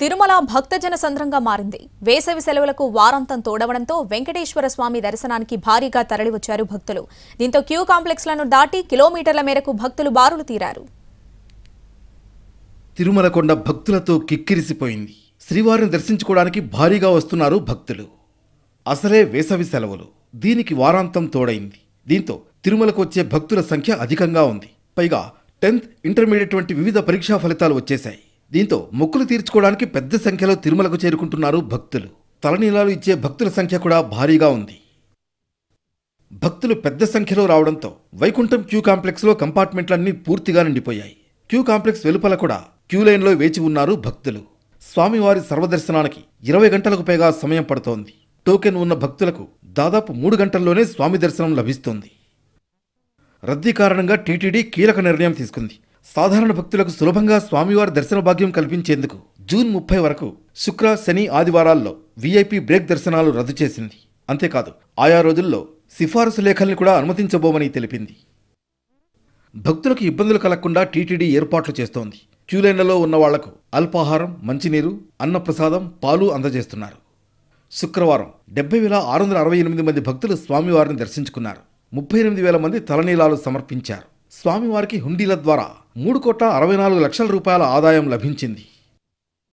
తిరుమల భక్తజన సంద్రంగా మారింది. వేసవి సెలవులకు వారాంతం తోడవడంతో వెంకటేశ్వర స్వామి దర్శనానికి భారీగా తరలివచ్చారు భక్తులు. దీంతో క్యూ కాంప్లెక్స్లను దాటి కిలోమీటర్ల మేరకు భక్తులు బారులు తీరారు. తిరుమల కొండ భక్తులతో కిక్కిరిసిపోయింది. శ్రీవారిని దర్శించుకోవడానికి భారీగా వస్తున్నారు భక్తులు. అసలే వేసవి సెలవులు, దీనికి వారాంతం తోడైంది. దీంతో తిరుమలకు వచ్చే భక్తుల సంఖ్య అధికంగా ఉంది. పైగా 10th ఇంటర్మీడియట్ వంటి వివిధ పరీక్షా ఫలితాలు వచ్చేశాయి. దీంతో మొక్కులు తీర్చుకోవడానికి పెద్ద సంఖ్యలో తిరుమలకు చేరుకుంటున్నారు భక్తులు. తలనీలాలు ఇచ్చే భక్తుల సంఖ్య కూడా భారీగా ఉంది. భక్తులు పెద్ద సంఖ్యలో రావడంతో వైకుంఠం క్యూ కాంప్లెక్స్లో కంపార్ట్మెంట్లన్నీ పూర్తిగా నిండిపోయాయి. క్యూ కాంప్లెక్స్ వెలుపల కూడా క్యూ లైన్లో వేచి ఉన్నారు భక్తులు. స్వామివారి సర్వదర్శనానికి 20 గంటలకు పైగా సమయం పడుతోంది. టోకెన్ ఉన్న భక్తులకు దాదాపు 3 గంటల్లోనే స్వామి దర్శనం లభిస్తుంది. రద్దీ కారణంగా టీటీడీ కీలక నిర్ణయం తీసుకుంది. సాధారణ భక్తులకు సులభంగా స్వామివారి దర్శన భాగ్యం కల్పించేందుకు జూన్ 30 వరకు శుక్ర, శని, ఆదివారాల్లో వీఐపీ బ్రేక్ దర్శనాలు రద్దు చేసింది. అంతేకాదు, ఆయా రోజుల్లో సిఫారసు లేఖల్ని కూడా అనుమతించబోమని తెలిపింది. భక్తులకు ఇబ్బందులు కలగకుండా టీటీడీ ఏర్పాట్లు చేస్తోంది. క్యూలైన్లలో ఉన్న వాళ్లకు అల్పాహారం, మంచినీరు, అన్నప్రసాదం, పాలు అందజేస్తున్నారు. శుక్రవారం 70,668 మంది భక్తులు స్వామివారిని దర్శించుకున్నారు. 38,000 మంది తలనీలాలు సమర్పించారు. స్వామివారికి హుండీల ద్వారా 3,64,00,000 రూపాయల ఆదాయం లభించింది.